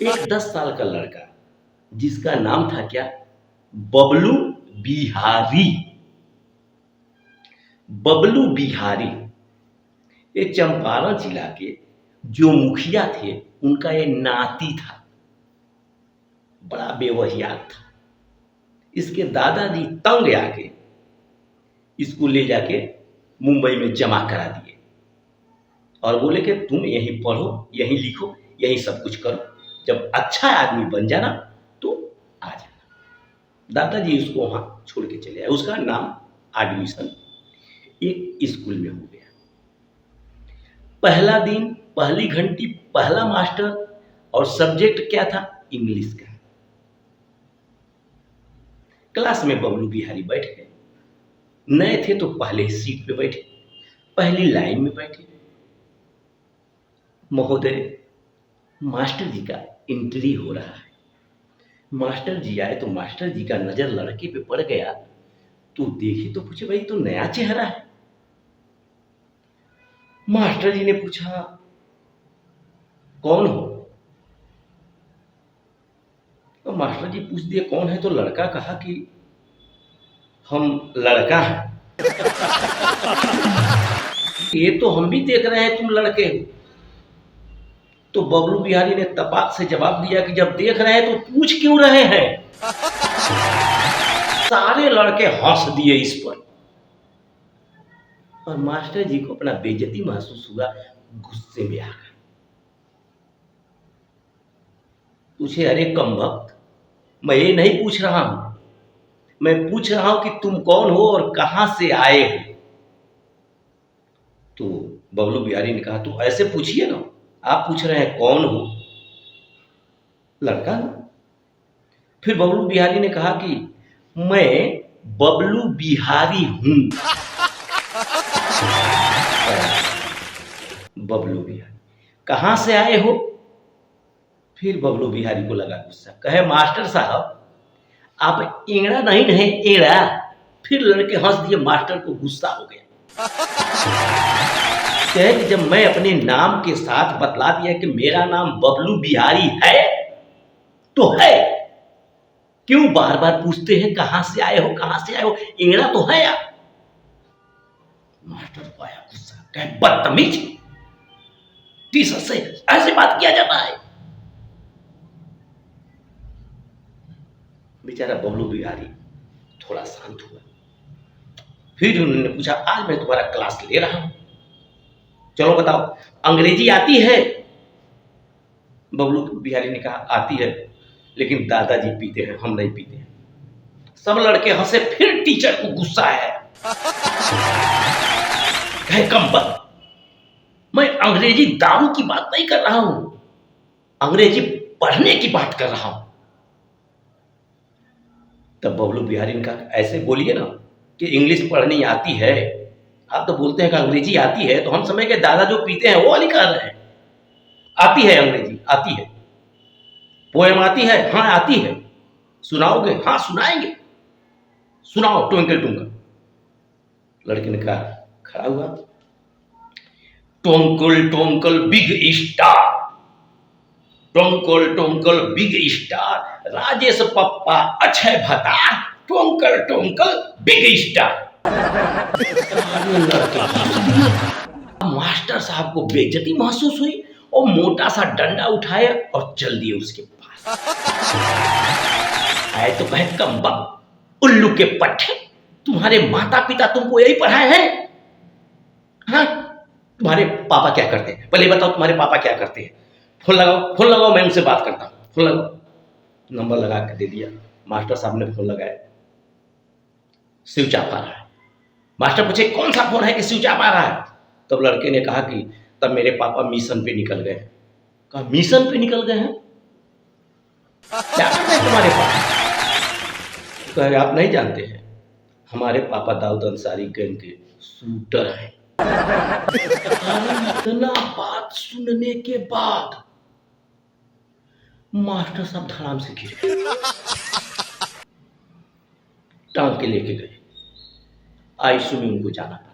एक 10 साल का लड़का जिसका नाम था क्या, बबलू बिहारी। बबलू बिहारी ये चंपारण जिला के जो मुखिया थे उनका ये नाती था। बड़ा बेवहियात था। इसके दादाजी तंग आके इसको ले जाके मुंबई में जमा करा दिए और बोले कि तुम यहीं पढ़ो, यहीं लिखो, यहीं सब कुछ करो, जब अच्छा आदमी बन जाना तो आ जाना। दादाजी उसको वहां छोड़ के चले आए। उसका नाम एडमिशन एक स्कूल में हो गया। पहला दिन, पहली घंटी, पहला मास्टर और सब्जेक्ट क्या था, इंग्लिश का। क्लास में बबलू बिहारी बैठ गए। नए थे तो पहले सीट पे बैठे, पहली लाइन में बैठे। महोदय, मास्टर जी का एंट्री हो रहा है। मास्टर जी आए तो मास्टर जी का नजर लड़के पे पड़ गया तो देखी तो पूछे, भाई तो नया चेहरा है। मास्टर जी ने पूछा, कौन हो? तो मास्टर जी पूछ दिए कौन है, तो लड़का कहा कि हम लड़का हैं। ये तो हम भी देख रहे हैं तुम लड़के हो। तो बबलू बिहारी ने तपाक से जवाब दिया कि जब देख रहे हैं तो पूछ क्यों रहे हैं। सारे लड़के हंस दिए इस पर और मास्टर जी को अपना बेइज्जती महसूस हुआ, गुस्से में आ गए। पूछे, अरे कमबख्त, मैं ये नहीं पूछ रहा हूं, मैं पूछ रहा हूं कि तुम कौन हो और कहां से आए हो। तो बबलू बिहारी ने कहा, तो ऐसे पूछिए ना, आप पूछ रहे हैं कौन हो, लड़का ना। फिर बबलू बिहारी ने कहा कि मैं बबलू बिहारी हूं। बबलू बिहारी, कहां से आए हो? फिर बबलू बिहारी को लगा गुस्सा, कहे, मास्टर साहब आप एड़ा नहीं है, एड़ा। फिर लड़के हंस दिए, मास्टर को गुस्सा हो गया। कहे कि जब मैं अपने नाम के साथ बतला दिया कि मेरा नाम बबलू बिहारी है तो है, क्यों बार बार पूछते हैं कहां से आए हो, कहां से आए हो, एड़ा तो है आप। मास्टर को आया गुस्सा, कहे, बदतमीज, टीचर से ऐसे बात किया जाता है। बेचारा बबलू बिहारी थोड़ा शांत हुआ। फिर उन्होंने पूछा, आज मैं तुम्हारा क्लास ले रहा हूं, चलो बताओ अंग्रेजी आती है? बबलू बिहारी ने कहा, आती है, लेकिन दादाजी पीते हैं, हम नहीं पीते हैं। सब लड़के हंसे। फिर टीचर को गुस्सा है, कहे, कमबख्त, मैं अंग्रेजी दारू की बात नहीं कर रहा हूं, अंग्रेजी पढ़ने की बात कर रहा हूं। तब बबलू बिहारी ने कहा, ऐसे बोलिए ना कि इंग्लिश पढ़नी आती है, आप तो बोलते हैं कि अंग्रेजी आती है, तो हम समझ के दादा जो पीते हैं वो वाली कर रहे हैं। आती है अंग्रेजी, आती है। पोएम आती है? हाँ आती है। सुनाओगे? हाँ सुनाएंगे। सुनाओ ट्विंकल ट्विंकल। लड़के ने कहा, खड़ा हुआ, twinkle twinkle big star, twinkle twinkle big star, Rajesh पप्पा अक्षय भतार, twinkle twinkle big star. Master साहब को बेइज्जती महसूस हुई और मोटा सा डंडा उठाए और चल दिए उसके पास। आए तो कहे, कमबख्त, उल्लू के पट्टे, तुम्हारे माता पिता तुमको यही पढ़ाए हैं? हाँ, तुम्हारे पापा क्या करते हैं, पहले बताओ तुम्हारे पापा क्या करते हैं? फोन लगाओ, फोन लगाओ, मैं उनसे बात करता हूं, फोन लगाओ। नंबर लगा के दे दिया। मास्टर साहब ने फोन लगाया, स्विच ऑफ आ रहा है। मास्टर पूछे, कौन सा फोन है कि स्विच ऑफ आ रहा है? तब लड़के ने कहा कि तब मेरे पापा मिशन पे निकल गए। कहा, मिशन पे निकल गए हैं? क्या करते हैं तुम्हारे पापा? कहे, आप नहीं जानते हैं, हमारे पापा दाऊद अंसारी गैंग के शूटर हैं। इतना बात सुनने के बाद मास्टर साहब धड़ाम से गिर गए, टांग के लेके गए, आईसीयू में उनको जाना पड़ा।